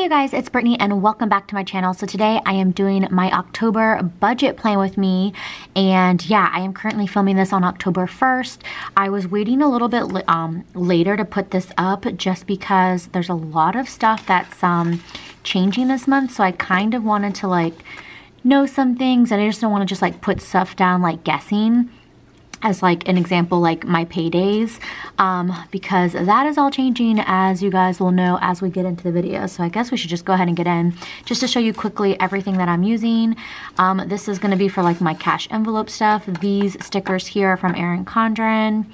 Hey you guys, it's Brittany and welcome back to my channel. So today I am doing my October budget plan with me, and yeah, I am currently filming this on October 1st. I was waiting a little bit later to put this up just because there's a lot of stuff that's changing this month, so I kind of wanted to like know some things, and I just don't want to just like put stuff down like guessing. As like an example, like my paydays, because that is all changing, as you guys will know as we get into the video. So I guess we should just go ahead and get in just to show you quickly everything that I'm using. This is going to be for like my cash envelope stuff. These stickers here are from Erin Condren,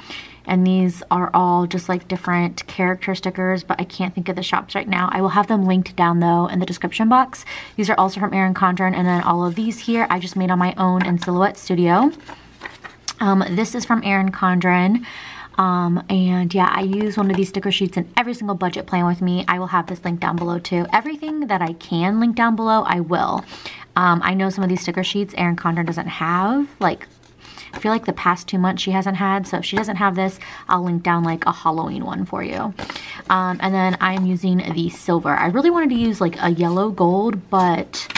and these are all just like different character stickers, but I can't think of the shops right now. I will have them linked down though in the description box. These are also from Erin Condren, and then all of these here I just made on my own in Silhouette Studio. This is from Erin Condren, and yeah, I use one of these sticker sheets in every single budget plan with me. I will have this link down below too. Everything that I can link down below, I will. I know some of these sticker sheets Erin Condren doesn't have, like, I feel like the past 2 months she hasn't had, so if she doesn't have this, I'll link down like a Halloween one for you. And then I'm using the silver. I really wanted to use like a yellow gold, but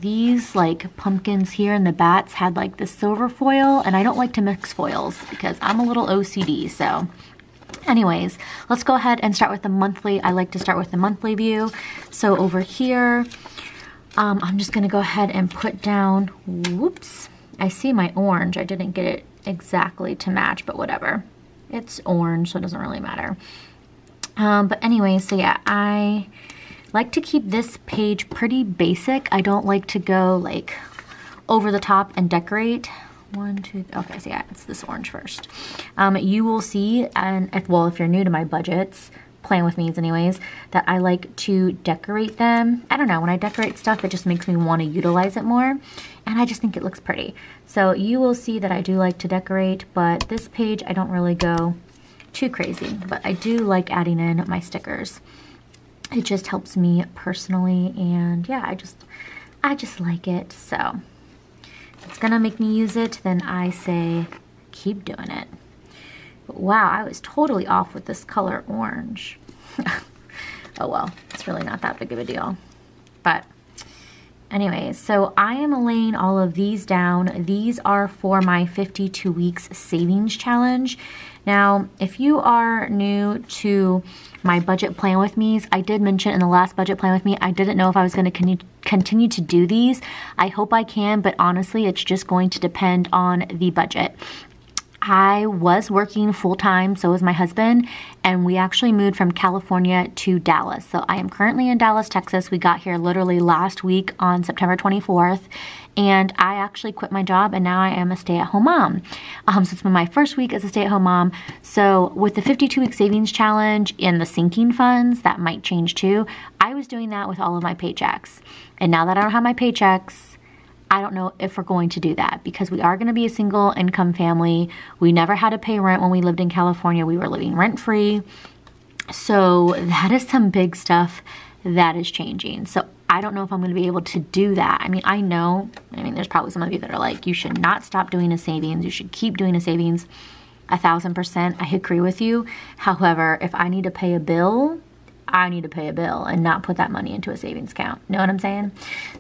these like pumpkins here in the bats had like the silver foil, and I don't like to mix foils because I'm a little OCD. So anyways, let's go ahead and start with the monthly. I like to start with the monthly view. So over here, I'm just gonna go ahead and put down, whoops, I see my orange. I didn't get it exactly to match, but whatever. It's orange, so it doesn't really matter. But anyway, so yeah, I like to keep this page pretty basic. I don't like to go like over the top and decorate. One, two, okay, so yeah, it's this orange first. You will see, and if you're new to my budgets, plan with me anyways, that I like to decorate them. I don't know, when I decorate stuff, it just makes me want to utilize it more, and I just think it looks pretty. So you will see that I do like to decorate, but this page I don't really go too crazy, but I do like adding in my stickers. It just helps me personally, and yeah, I just like it. So if it's gonna make me use it, then I say keep doing it. But wow, I was totally off with this color orange. Oh well, it's really not that big of a deal. But anyways, so I am laying all of these down. These are for my 52 weeks savings challenge. Now, if you are new to my budget plan with me's, I did mention in the last budget plan with me, I didn't know if I was going to continue to do these. I hope I can, but honestly, it's just going to depend on the budget. I was working full-time, so was my husband, and we actually moved from California to Dallas. So I am currently in Dallas, Texas. We got here literally last week on September 24th, and I actually quit my job, and now I am a stay-at-home mom. So it's been my first week as a stay-at-home mom. So with the 52-week savings challenge and the sinking funds, that might change too. I was doing that with all of my paychecks, and now that I don't have my paychecks, I don't know if we're going to do that, because we are going to be a single income family. We never had to pay rent when we lived in California. We were living rent free. So that is some big stuff that is changing. So I don't know if I'm going to be able to do that. I mean, there's probably some of you that are like, you should not stop doing a savings. You should keep doing a savings. 1000%. I agree with you. However, if I need to pay a bill, I need to pay a bill and not put that money into a savings account. Know what I'm saying?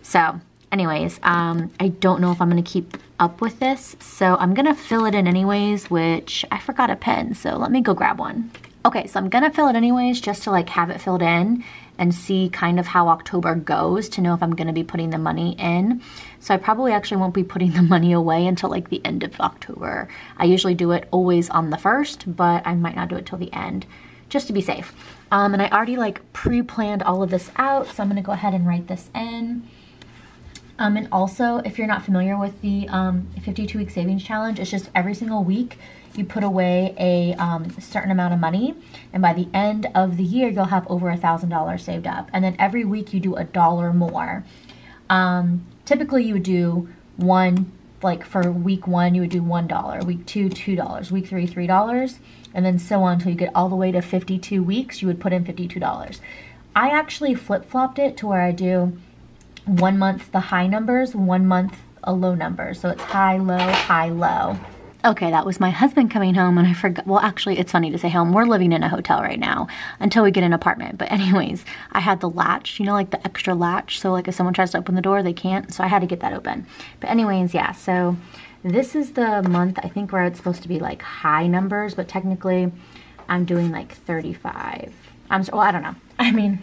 So anyways, I don't know if I'm going to keep up with this, so I'm going to fill it in anyways, which I forgot a pen, so let me go grab one. Okay, so I'm going to fill it anyways just to like have it filled in and see kind of how October goes to know if I'm going to be putting the money in. So I probably actually won't be putting the money away until like the end of October. I usually do it always on the 1st, but I might not do it till the end, just to be safe. And I already like pre-planned all of this out, so I'm going to go ahead and write this in. And also, if you're not familiar with the 52-week savings challenge, it's just every single week you put away a certain amount of money, and by the end of the year, you'll have over $1,000 saved up. And then every week you do $1 more. Typically, you would do one, like for week 1, you would do $1, week 2, $2, week 3, $3, and then so on until you get all the way to 52 weeks, you would put in $52. I actually flip-flopped it to where I do 1 month the high numbers, 1 month a low number. So it's high, low, Okay, that was my husband coming home, and I forgot. Well, actually, it's funny to say home. We're living in a hotel right now until we get an apartment. But anyways, I had the latch, you know, like the extra latch. So like if someone tries to open the door, they can't. So I had to get that open. But anyways, yeah, so this is the month, I think, where it's supposed to be like high numbers, but technically I'm doing like 35. Well, I don't know. I mean,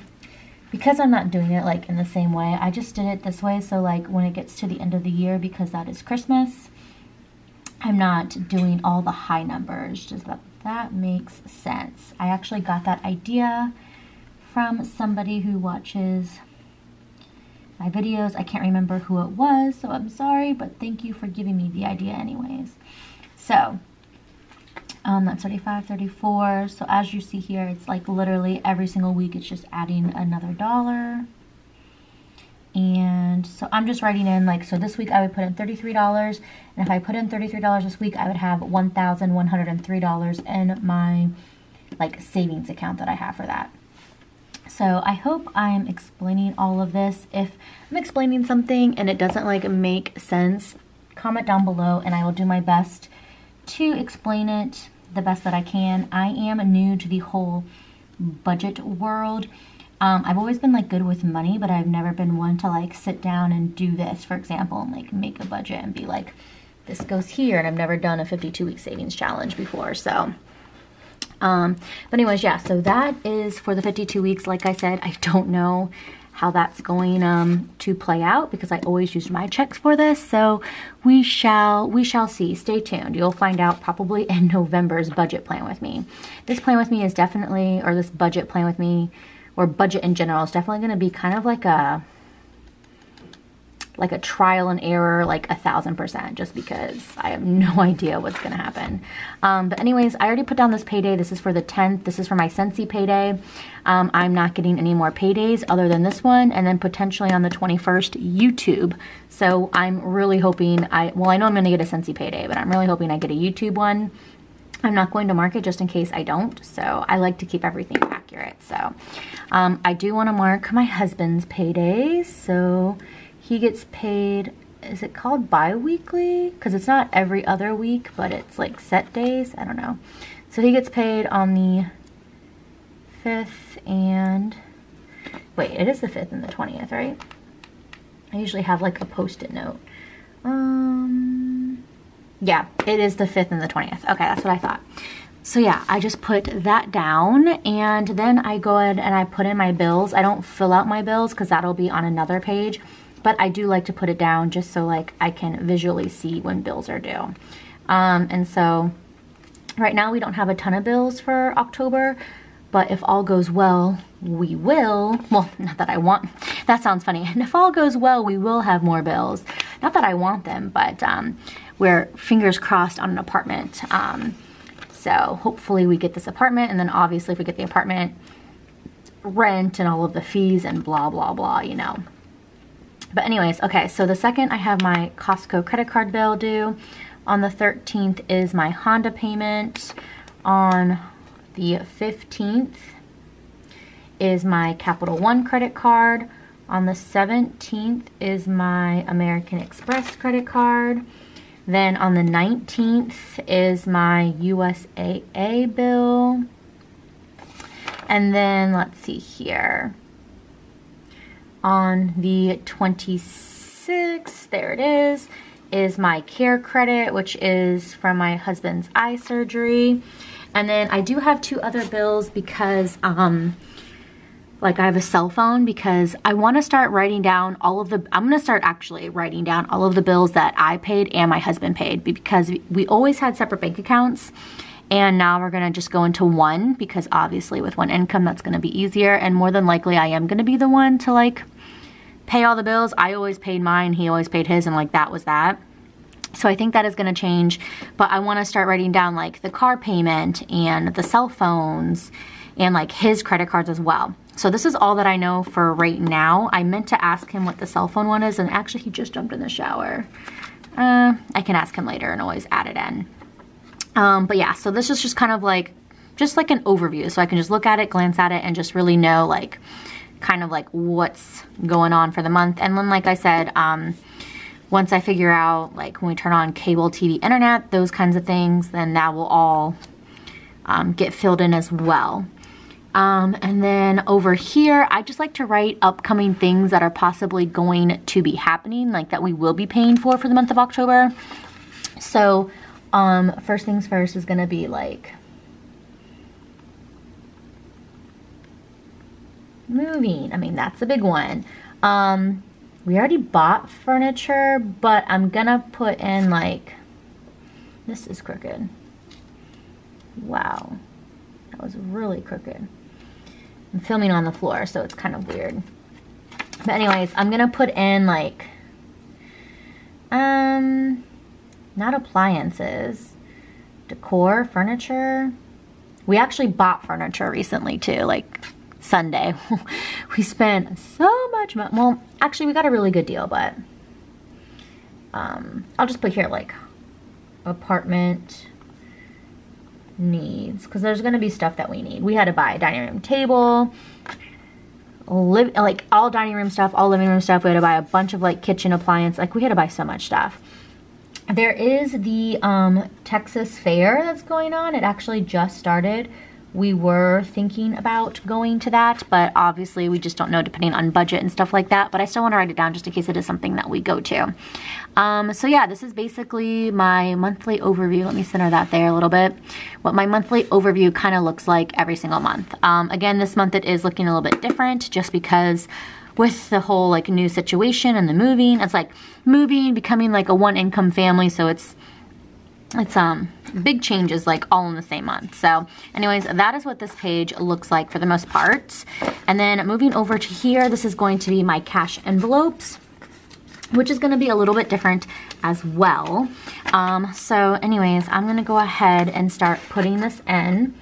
because I'm not doing it like in the same way, I just did it this way. So like when it gets to the end of the year, because that is Christmas, I'm not doing all the high numbers. Does that makes sense? I actually got that idea from somebody who watches my videos. I can't remember who it was, so I'm sorry, but thank you for giving me the idea anyways. So that's 35, 34. So as you see here, it's like literally every single week it's just adding another $1. And so I'm just writing in, like, so this week I would put in $33, and if I put in $33 this week, I would have $1,103 in my like savings account that I have for that. So I hope I'm explaining all of this. If I'm explaining something and it doesn't like make sense, comment down below and I will do my best to explain it the best that I can. I am new to the whole budget world. I've always been like good with money, but I've never been one to like sit down and do this, for example, and like make a budget and be like, this goes here. And I've never done a 52-week savings challenge before. So, but anyways, yeah, so that is for the 52 weeks. Like I said, I don't know how that's going to play out because I always use my checks for this. So we shall see. Stay tuned. You'll find out probably in November's budget plan with me. This plan with me is definitely, or this budget plan with me, or budget in general, is definitely going to be kind of like a trial and error, like 1,000%, just because I have no idea what's going to happen. But anyways, I already put down this payday. This is for the 10th. This is for my Scentsy payday. I'm not getting any more paydays other than this one, and then potentially on the 21st, YouTube. So I'm really hoping well, I know I'm going to get a Scentsy payday, but I'm really hoping I get a YouTube one. I'm not going to mark it just in case I don't, so I like to keep everything accurate. So I do want to mark my husband's payday, so he gets paid, is it called bi-weekly? Because it's not every other week, but it's like set days, I don't know. So he gets paid on the 5th and, wait, it is the 5th and the 20th, right? I usually have like a post-it note. Yeah, it is the 5th and the 20th. Okay, that's what I thought. So yeah, I just put that down, and then I go ahead and I put in my bills. I don't fill out my bills because that'll be on another page, but I do like to put it down just so like I can visually see when bills are due. And so right now we don't have a ton of bills for October, but if all goes well, we will. Well, not that I want, that sounds funny. And if all goes well, we will have more bills. Not that I want them, but we're fingers crossed on an apartment. So hopefully we get this apartment, and then obviously if we get the apartment, rent and all of the fees and blah, blah, blah, you know. But anyways, okay, so the second I have my Costco credit card bill due. On the 13th is my Honda payment. On the 15th is my Capital One credit card. On the 17th is my American Express credit card. Then on the 19th is my USAA bill. And then let's see here. On the 26th, there it is my care credit, which is from my husband's eye surgery. And then I do have 2 other bills because like I have a cell phone, because I want to start writing down all of the, I'm going to start actually writing down all of the bills that I paid and my husband paid, because we always had separate bank accounts, and now we're going to just go into one, because obviously with one income that's going to be easier, and more than likely I am going to be the one to like pay all the bills. I always paid mine, he always paid his, and like that was that. So I think that is going to change, but I want to start writing down like the car payment and the cell phones and like his credit cards as well. So this is all that I know for right now. I meant to ask him what the cell phone one is, and actually he just jumped in the shower. I can ask him later and always add it in. But yeah, so this is just kind of like, just like an overview. So I can just look at it, glance at it, and just really know like, kind of like what's going on for the month. And then like I said, once I figure out, like when we turn on cable TV, internet, those kinds of things, then that will all get filled in as well. And then over here, I just like to write upcoming things that are possibly going to be happening, like that we will be paying for the month of October. So first things first is gonna be like moving. I mean, that's a big one. We already bought furniture, but I'm gonna put in like, this is crooked. Wow, that was really crooked. I'm filming on the floor, so it's kind of weird. But anyways, I'm gonna put in like, not appliances, decor, furniture. We actually bought furniture recently too, like Sunday. We spent so much money. Well, actually we got a really good deal, but I'll just put here like apartment needs, because there's gonna be stuff that we need. We had to buy a dining room table, like all dining room stuff, all living room stuff. We had to buy a bunch of like kitchen appliance. Like we had to buy so much stuff. There is the Texas Fair that's going on. It actually just started. We were thinking about going to that, but obviously we just don't know depending on budget and stuff like that. But I still want to write it down just in case it is something that we go to. So yeah, this is basically my monthly overview. Let me center that there a little bit. What my monthly overview kind of looks like every single month. Again, this month it is looking a little bit different just because with the whole like new situation and the moving, it's like moving, becoming like a one income family. So it's big changes like all in the same month. So anyways, that is what this page looks like for the most part. And then moving over to here, this is going to be my cash envelopes, which is going to be a little bit different as well. So anyways, I'm going to go ahead and start putting this in.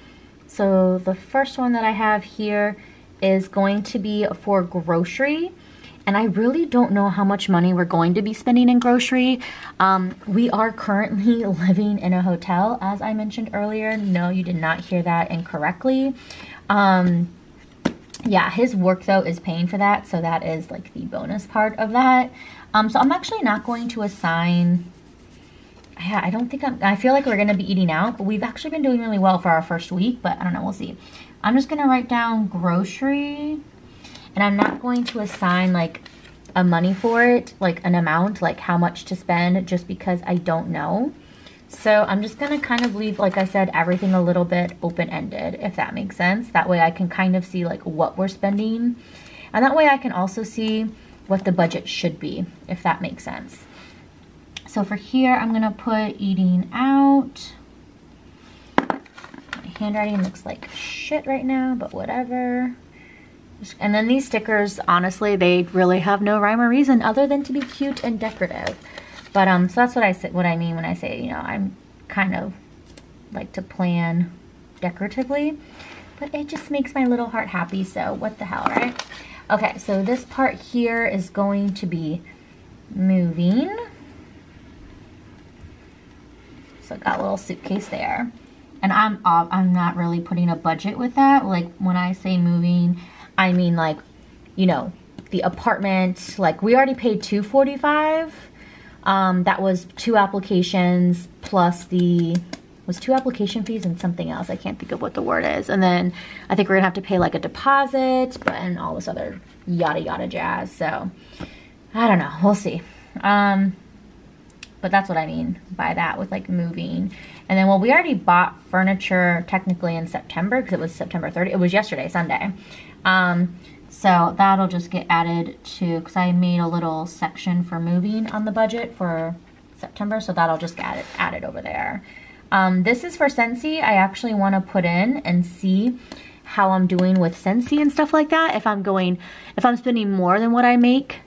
So the first one that I have here is going to be for grocery. And I really don't know how much money we're going to be spending in grocery. We are currently living in a hotel, as I mentioned earlier. No, you did not hear that incorrectly. Yeah, his work though is paying for that, so that is like the bonus part of that. So I'm actually not going to assign, yeah, I don't think I feel like we're gonna be eating out, but we've actually been doing really well for our first week, but I don't know, we'll see. I'm just gonna write down grocery. And I'm not going to assign like a money for it, like an amount, like how much to spend, just because I don't know. So I'm just gonna kind of leave, like I said, everything a little bit open-ended, if that makes sense. That way I can kind of see like what we're spending. And that way I can also see what the budget should be, if that makes sense. So for here, I'm gonna put eating out. My handwriting looks like shit right now, but whatever. And then these stickers, honestly, they really have no rhyme or reason other than to be cute and decorative. But so that's what I mean when I say, you know, I'm kind of like to plan decoratively, but it just makes my little heart happy, so what the hell, right? Okay, so this part here is going to be moving. So I got a little suitcase there. And I'm not really putting a budget with that. Like when I say moving, I mean like, you know, the apartment, like we already paid $245. That was 2 applications plus was 2 application fees and something else. I can't think of what the word is. And then I think we're gonna have to pay like a deposit and all this other yada yada jazz. So I don't know, we'll see. But that's what I mean by that with like moving. And then, well, we already bought furniture technically in September because it was September 30th. It was yesterday, Sunday. So that'll just get added to, because I made a little section for moving on the budget for September. So that'll just get added over there. This is for Scentsy. I actually want to put in and see how I'm doing with Scentsy and stuff like that. If I'm spending more than what I make.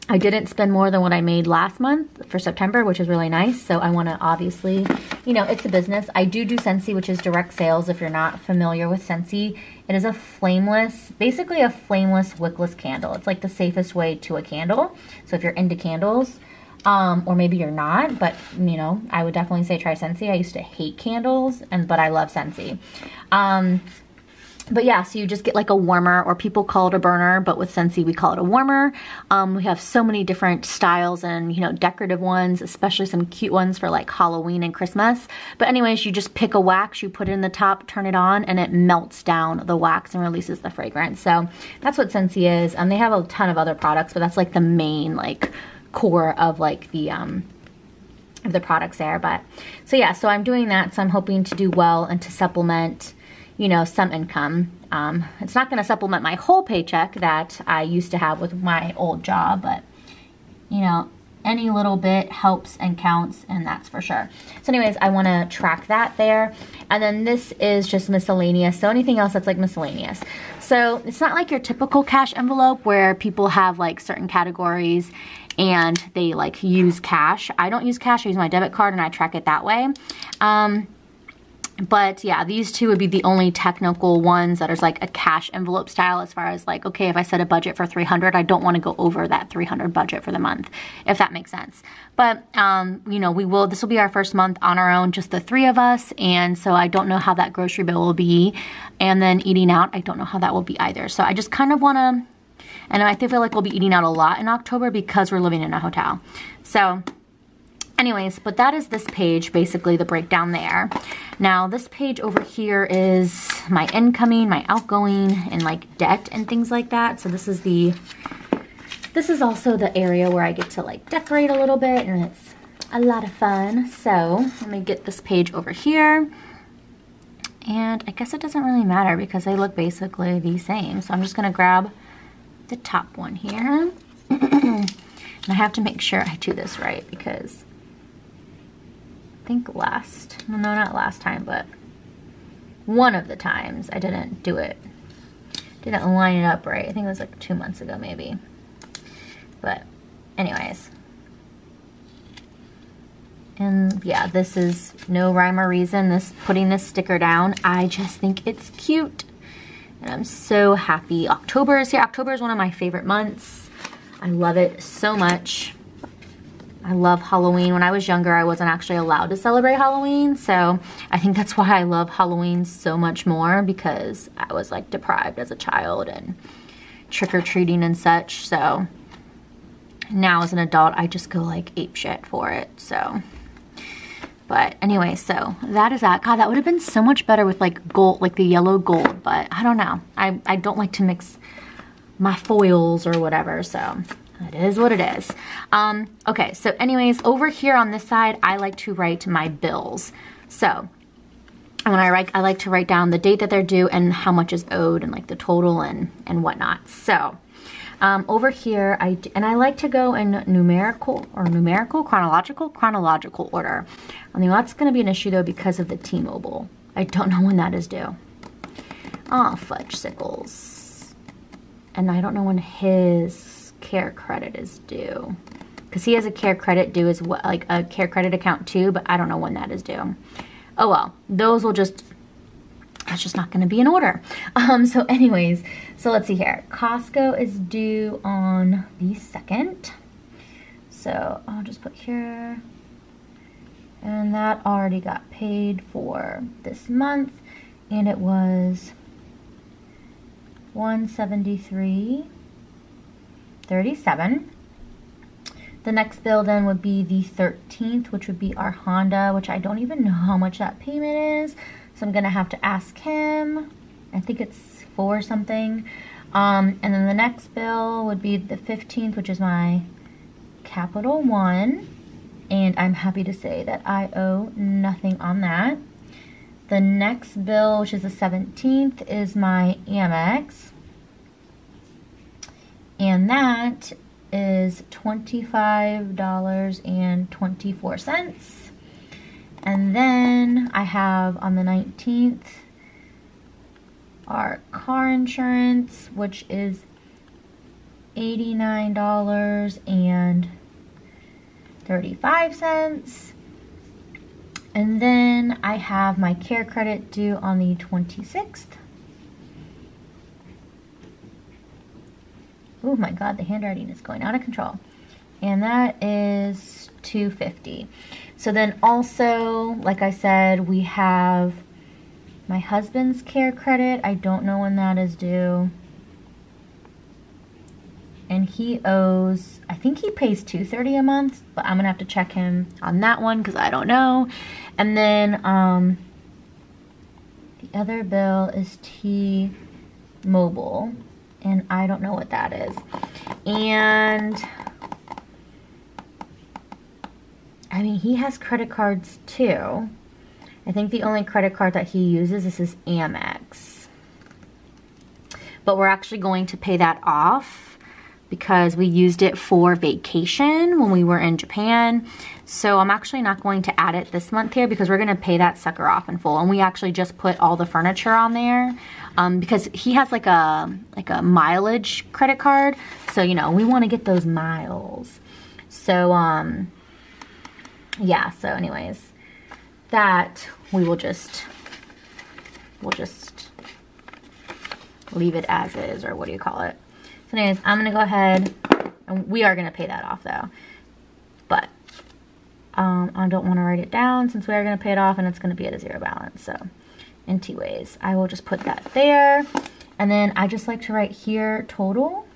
I didn't spend more than what I made last month for September, which is really nice. So I want to obviously, you know, it's a business. I do Scentsy, which is direct sales. If you're not familiar with Scentsy, it is a flameless, basically a flameless wickless candle. It's like the safest way to a candle. So if you're into candles, or maybe you're not, but you know, I would definitely say try Scentsy. I used to hate candles, but I love Scentsy. But yeah, so you just get like a warmer, or people call it a burner, but with Scentsy we call it a warmer. We have so many different styles and, you know, decorative ones, especially some cute ones for like Halloween and Christmas. But anyways, you just pick a wax, you put it in the top, turn it on, and it melts down the wax and releases the fragrance. So that's what Scentsy is. They have a ton of other products, but that's like the main like core of like the products there. But so yeah, so I'm doing that. So I'm hoping to do well and to supplement, you know, some income. It's not going to supplement my whole paycheck that I used to have with my old job, but you know, any little bit helps and counts, and that's for sure. So anyways, I want to track that there. And then this is just miscellaneous. So anything else that's like miscellaneous. So it's not like your typical cash envelope where people have like certain categories and they like use cash. I don't use cash, I use my debit card and I track it that way. But yeah, these two would be the only technical ones that is like a cash envelope style, as far as like, okay, if I set a budget for $300, I don't want to go over that $300 budget for the month, if that makes sense. But, you know, this will be our first month on our own, just the three of us. And so I don't know how that grocery bill will be. And then eating out, I don't know how that will be either. So I just kind of want to, and I feel like we'll be eating out a lot in October because we're living in a hotel. So anyways, but that is this page, basically the breakdown there. Now this page over here is my incoming, my outgoing, and like debt and things like that. So this is also the area where I get to like decorate a little bit, and it's a lot of fun. So let me get this page over here. And I guess it doesn't really matter because they look basically the same. So I'm just gonna grab the top one here. And I have to make sure I do this right because I think no, not last time, but one of the times I didn't do it. Didn't line it up right. I think it was like 2 months ago maybe. But anyways. And yeah, this is no rhyme or reason, putting this sticker down. I just think it's cute. And I'm so happy. October is here. October is one of my favorite months. I love it so much. I love Halloween. When I was younger, I wasn't actually allowed to celebrate Halloween. So I think that's why I love Halloween so much more, because I was like deprived as a child and trick-or-treating and such. So now as an adult, I just go like apeshit for it. So, but anyway, so that is that. God, that would have been so much better with like gold, like the yellow gold, but I don't know. I don't like to mix my foils or whatever, so it is what it is. Okay, so anyways, over here on this side, I like to write my bills. So when I like to write down the date that they're due and how much is owed and like the total and whatnot. So over here, I like to go in chronological order. I mean, that's going to be an issue though because of the T-Mobile. I don't know when that is due. Oh, fudge sickles. And I don't know when his care credit is due, because he has a care credit due as well, like a care credit account too, but I don't know when that is due. Oh well, those will just, that's just not going to be in order. So anyways, so let's see here. Costco is due on the 2nd. So I'll just put here, and that already got paid for this month, and it was $173.37. The next bill then would be the 13th, which would be our Honda, which I don't even know how much that payment is. So I'm gonna have to ask him. I think it's 4 something. And then the next bill would be the 15th, which is my Capital One. And I'm happy to say that I owe nothing on that. The next bill, which is the 17th, is my Amex. And that is $25.24. And then I have on the 19th our car insurance, which is $89.35. And then I have my care credit due on the 26th. Oh my God, the handwriting is going out of control. And that is $250. So then also, like I said, we have My husband's care credit, I don't know when that is due. And he owes, I think he pays $230 a month, but I'm gonna have to check him on that one because I don't know. And then the other bill is T-Mobile, and I don't know what that is. And I mean, he has credit cards too. I think the only credit card that he uses is his Amex. But we're actually going to pay that off because we used it for vacation when we were in Japan. So I'm actually not going to add it this month here because we're gonna pay that sucker off in full. And we actually just put all the furniture on there because he has like a mileage credit card. So, you know, we wanna get those miles. So, yeah, so anyways, that we'll just leave it as is, or what do you call it? So anyways, I'm gonna go ahead, and we are gonna pay that off though, but I don't want to write it down since we are gonna pay it off and it's gonna be at a zero balance. So in 2 ways, I will just put that there, and then I just like to write here total.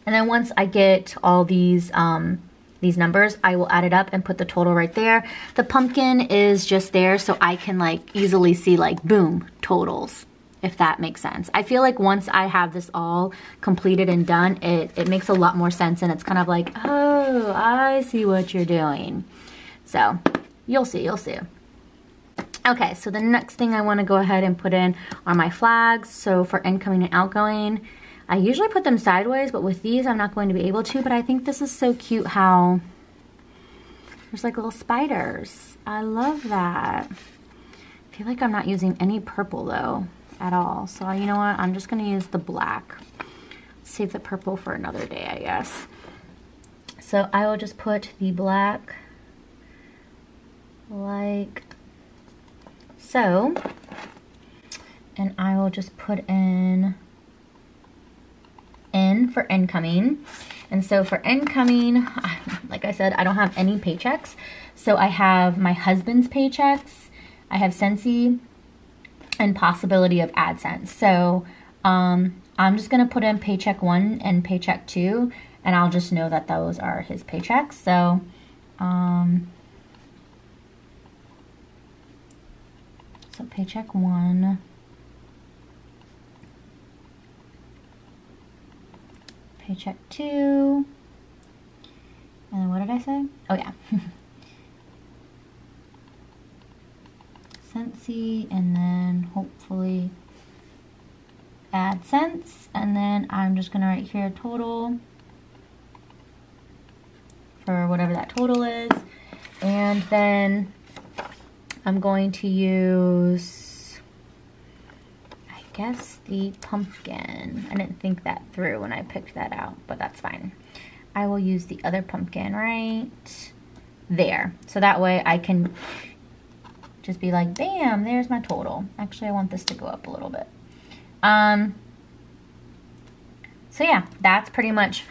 And then once I get all these numbers, I will add it up and put the total right there. The pumpkin is just there so I can like easily see like, boom, totals, if that makes sense. I feel like once I have this all completed and done, it makes a lot more sense, and it's kind of like, oh, I see what you're doing. So you'll see, you'll see. Okay, so the next thing I wanna go ahead and put in are my flags. So for incoming and outgoing, I usually put them sideways, but with these I'm not going to be able to, but I think this is so cute how there's like little spiders. I love that. I feel like I'm not using any purple though at all. So you know what, I'm just gonna use the black. Save the purple for another day, I guess. So I will just put the black like so, and I will just put in N for incoming. And so for incoming, like I said, I don't have any paychecks. So I have my husband's paychecks, I have Scentsy, and possibility of AdSense. So I'm just gonna put in paycheck 1 and paycheck 2, and I'll just know that those are his paychecks. So so paycheck 1, paycheck 2, and then what did I say? Oh yeah. Scentsy, and then hopefully AdSense, and then I'm just gonna write here total for whatever that total is, and then I'm going to use, I guess, the pumpkin. I didn't think that through when I picked that out, but that's fine. I will use the other pumpkin right there. So that way I can just be like, bam, there's my total. Actually, I want this to go up a little bit. So yeah, that's pretty much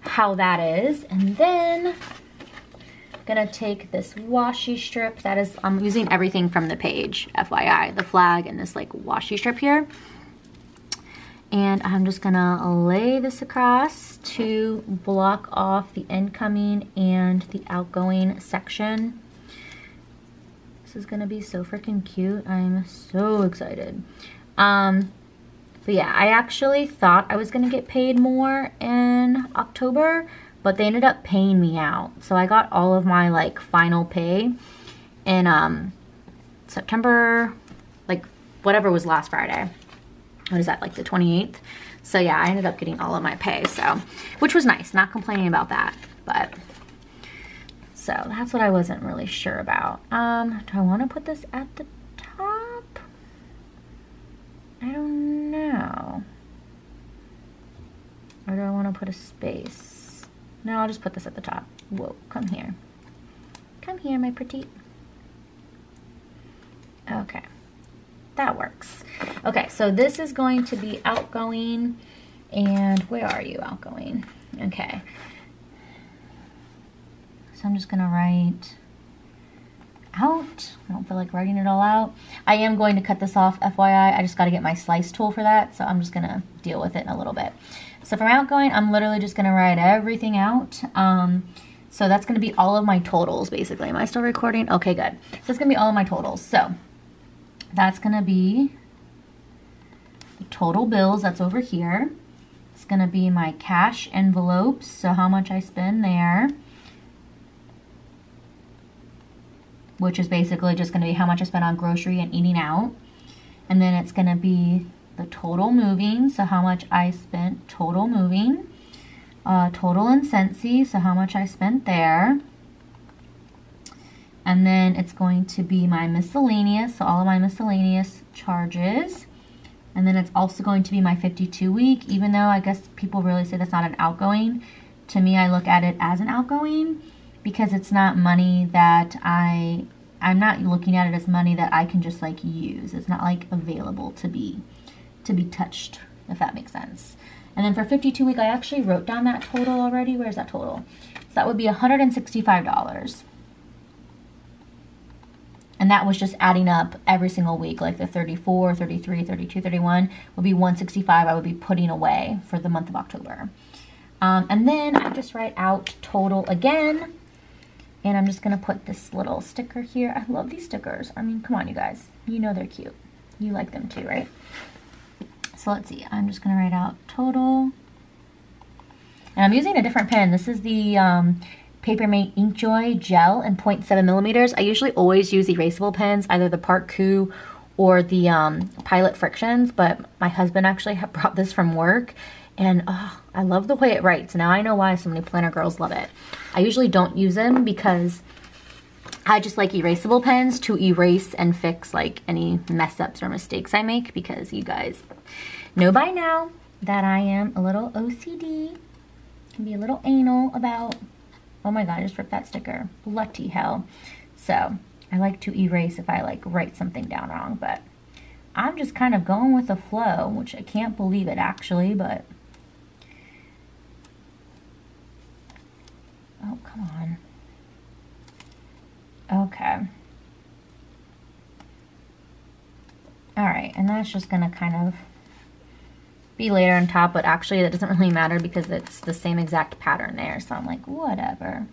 how that is. And then I'm gonna take this washi strip. That is, I'm using everything from the page, FYI, the flag and this like washi strip here. And I'm just gonna lay this across to block off the incoming and the outgoing section. This is gonna be so freaking cute. I'm so excited. But yeah, I actually thought I was gonna get paid more in October, but they ended up paying me out. So I got all of my like final pay in September, like whatever was last Friday. What is that, like the 28th? So yeah, I ended up getting all of my pay, so, which was nice, not complaining about that, but, so that's what I wasn't really sure about. Do I wanna put this at the top? I don't know. Or do I wanna put a space? No, I'll just put this at the top. Whoa, come here. Come here, my pretty. Okay. That works. Okay, so this is going to be outgoing, and where are you, outgoing? Okay. So I'm just gonna write out. I don't feel like writing it all out. I am going to cut this off, FYI. I just got to get my slice tool for that, so I'm just going to deal with it in a little bit. So from outgoing, I'm literally just going to write everything out. So that's going to be all of my totals, basically. Am I still recording? Okay, good. So it's going to be all of my totals. So that's going to be the total bills. That's over here. It's going to be my cash envelopes, so how much I spend there, which is basically just going to be how much I spend on grocery and eating out. And then it's going to be the total moving, so how much I spent total moving. Total in Scentsy, so how much I spent there. And then it's going to be my miscellaneous, so all of my miscellaneous charges. And then it's also going to be my 52 week, even though I guess people really say that's not an outgoing. To me, I look at it as an outgoing because it's not money that I'm not looking at it as money that I can just like use. It's not like available to be touched, if that makes sense. And then for 52 week, I actually wrote down that total already. Where's that total? So that would be $165. And that was just adding up every single week, like the 34, 33, 32, 31 would be 165 I would be putting away for the month of October. And then I just write out total again. And I'm just going to put this little sticker here. I love these stickers. I mean, come on, you guys. You know they're cute. You like them too, right? So let's see. I'm just going to write out total. And I'm using a different pen. This is the Papermate Inkjoy Gel in 0.7 millimeters. I usually always use erasable pens, either the Parkoo or the Pilot Frictions, but my husband actually brought this from work, and oh, I love the way it writes. Now I know why so many planner girls love it. I usually don't use them because I just like erasable pens to erase and fix like any mess ups or mistakes I make, because you guys know by now that I am a little OCD, can be a little anal about, oh my god, I just ripped that sticker. Bloody hell. So I like to erase if I like write something down wrong, but I'm just kind of going with the flow, which I can't believe it actually, but oh, come on. Okay. Alright, and that's just going to kind of be later on top, but actually that doesn't really matter because it's the same exact pattern there, so I'm like, whatever.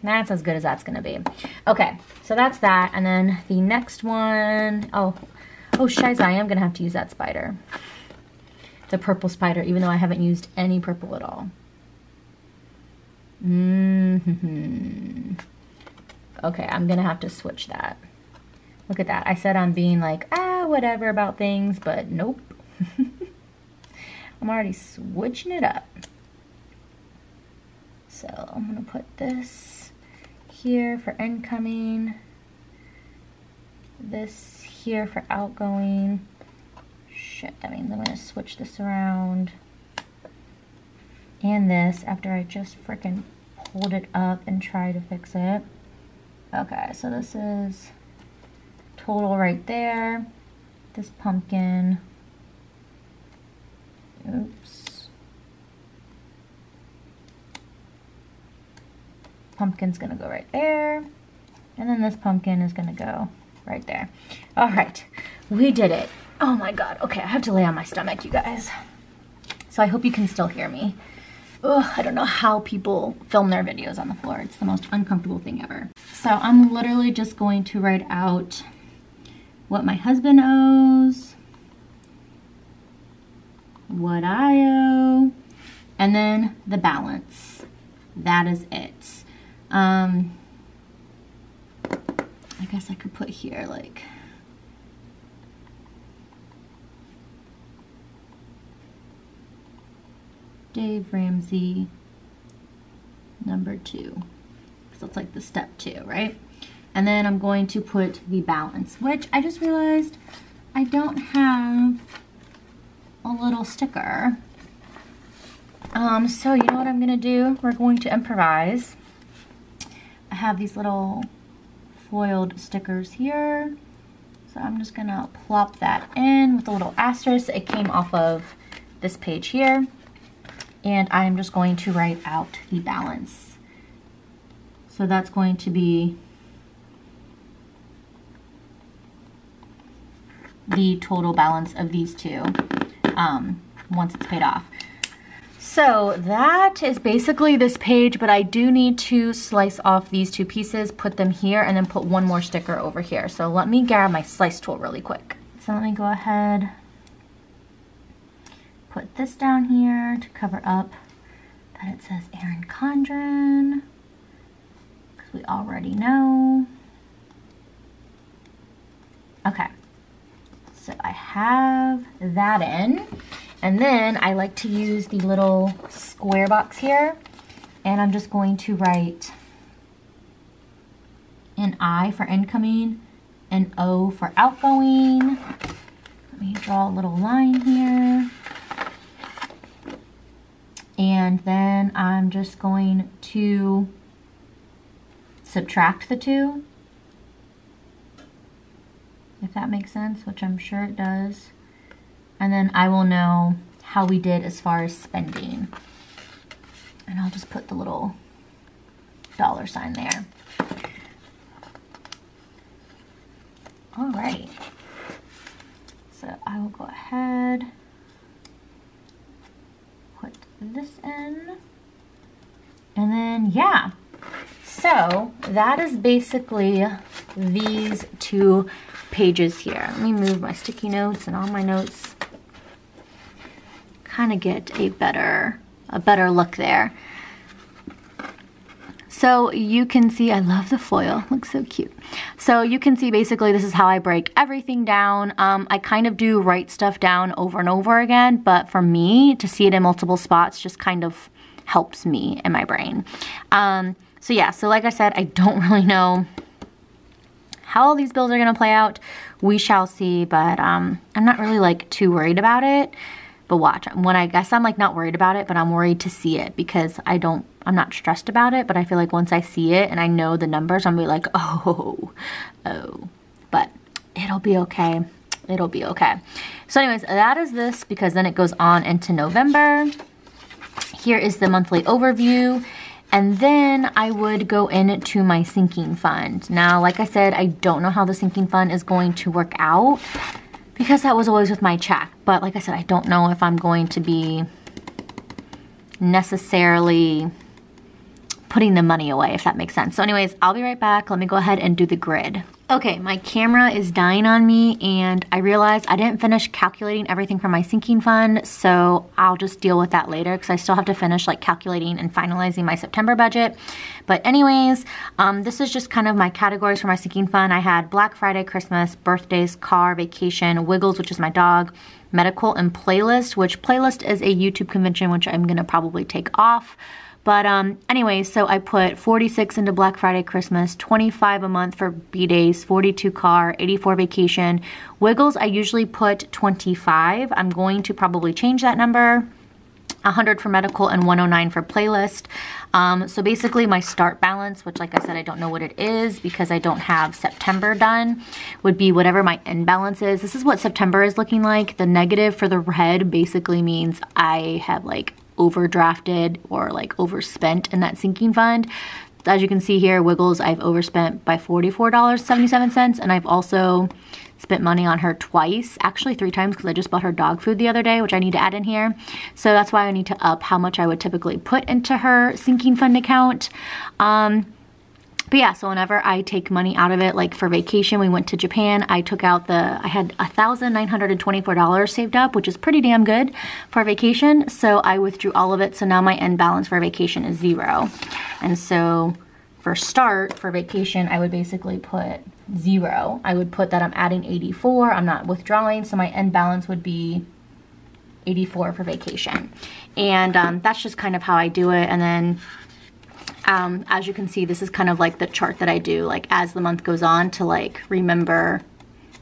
That's as good as that's going to be. Okay, so that's that, and then the next one, oh shiza, I am going to have to use that spider. It's a purple spider, even though I haven't used any purple at all. Okay, I'm gonna have to switch that. Look at that. I said I'm being like, whatever about things, but nope. I'm already switching it up. So I'm gonna put this here for incoming, this here for outgoing. Shit, that means I'm gonna switch this around. And this after I just freaking pulled it up and tried to fix it. Okay, so this is total right there. This pumpkin. Oops. Pumpkin's gonna go right there. And then this pumpkin is gonna go right there. All right, we did it. Oh my god. Okay, I have to lay on my stomach, you guys. So I hope you can still hear me. Ugh, I don't know how people film their videos on the floor. It's the most uncomfortable thing ever. So I'm literally just going to write out what my husband owes, what I owe, and then the balance. That is it. I guess I could put here like Dave Ramsey number 2, so it's like the step 2, right? And then I'm going to put the balance, which I just realized I don't have a little sticker. So you know what I'm gonna do? We're going to improvise. I have these little foiled stickers here, so I'm just gonna plop that in with a little asterisk. It came off of this page here. And I am just going to write out the balance. So that's going to be the total balance of these two once it's paid off. So that is basically this page, but I do need to slice off these two pieces, put them here, and then put one more sticker over here. So let me grab my slice tool really quick. So let me go ahead, put this down here to cover up that it says Erin Condren, because we already know. Okay, so I have that in. And then I like to use the little square box here, and I'm just going to write an I for incoming, an O for outgoing. Let me draw a little line here. And then I'm just going to subtract the two, if that makes sense, which I'm sure it does. And then I will know how we did as far as spending. And I'll just put the little dollar sign there. Alright. So I will go ahead, put this in. And then, yeah. So that is basically these two pages here. Let me move my sticky notes and all my notes. Kind of get a better look there. So you can see, I love the foil, looks so cute. So you can see basically this is how I break everything down. I kind of do write stuff down over and over again, but for me to see it in multiple spots just kind of helps me in my brain. So yeah, so like I said, I don't really know how all these bills are gonna play out. We shall see, but I'm not really like too worried about it. But watch, when I guess I'm like not worried about it, but I'm worried to see it because I'm not stressed about it, but I feel like once I see it and I know the numbers, I'm gonna be like, oh, but it'll be okay. It'll be okay. So anyways, that is this, because then it goes on into November. Here is the monthly overview. And then I would go into my sinking fund. Now, like I said, I don't know how the sinking fund is going to work out, because that was always with my check. But like I said, I don't know if I'm going to be necessarily putting the money away, if that makes sense. So anyways, I'll be right back. Let me go ahead and do the grid. Okay, my camera is dying on me, and I realized I didn't finish calculating everything for my sinking fund, so I'll just deal with that later because I still have to finish like calculating and finalizing my September budget. But anyways, this is just kind of my categories for my sinking fund. I had Black Friday, Christmas, birthdays, car, vacation, Wiggles, which is my dog, medical, and playlist, which playlist is a YouTube convention, which I'm gonna probably take off. But anyway, so I put 46 into Black Friday, Christmas, 25 a month for B-Days, 42 car, 84 vacation. Wiggles, I usually put 25. I'm going to probably change that number. 100 for medical and 109 for playlist. So basically my start balance, which like I said, I don't know what it is because I don't have September done, would be whatever my end balance is. This is what September is looking like. The negative for the red basically means I have like overdrafted or like overspent in that sinking fund. As you can see here, Wiggles, I've overspent by $44.77, and I've also spent money on her twice, actually 3 times, because I just bought her dog food the other day, which I need to add in here. So that's why I need to up how much I would typically put into her sinking fund account. But yeah, so whenever I take money out of it, like for vacation, we went to Japan, I took out I had $1,924 saved up, which is pretty damn good for vacation. So I withdrew all of it. So now my end balance for vacation is 0. And so for start, for vacation, I would basically put 0. I would put that I'm adding 84, I'm not withdrawing. So my end balance would be 84 for vacation. And that's just kind of how I do it. And then as you can see, this is kind of like the chart that I do like as the month goes on to like remember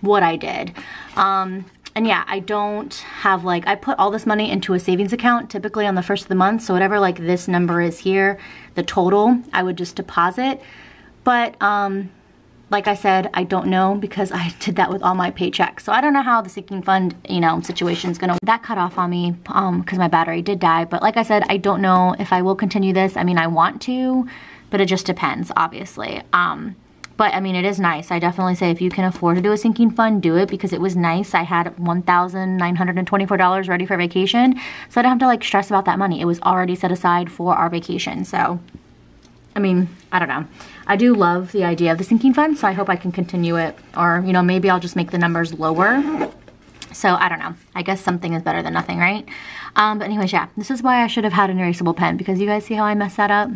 what I did. And yeah, I don't have like, I put all this money into a savings account typically on the first of the month. So whatever like this number is here, the total, I would just deposit. But like I said, I don't know because I did that with all my paychecks. So I don't know how the sinking fund, you know, situation is gonna, that cut off on me because my battery did die. But like I said, I don't know if I will continue this. I mean, I want to, but it just depends, obviously. But I mean, it is nice. I definitely say if you can afford to do a sinking fund, do it, because it was nice. I had $1,924 ready for vacation, so I don't have to like stress about that money. It was already set aside for our vacation. So, I mean, I don't know. I do love the idea of the sinking fund, so I hope I can continue it, or, you know, maybe I'll just make the numbers lower. So I don't know. I guess something is better than nothing, right? But anyways, yeah, this is why I should have had an erasable pen, because you guys see how I messed that up?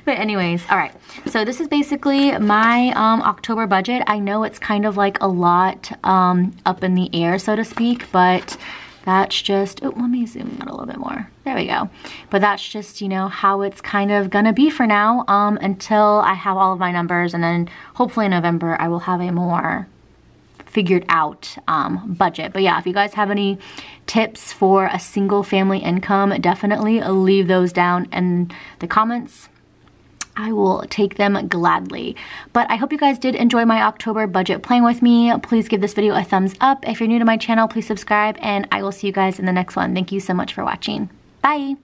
But anyways, all right. So this is basically my October budget. I know it's kind of like a lot up in the air, so to speak, but that's just, oh, let me zoom out a little bit more. There we go. But that's just, you know, how it's kind of gonna be for now until I have all of my numbers, and then hopefully in November I will have a more figured out budget. But yeah, if you guys have any tips for a single family income, definitely leave those down in the comments. I will take them gladly. But I hope you guys did enjoy my October budget playing with me. Please give this video a thumbs up. If you're new to my channel, please subscribe, and I will see you guys in the next one. Thank you so much for watching. Bye.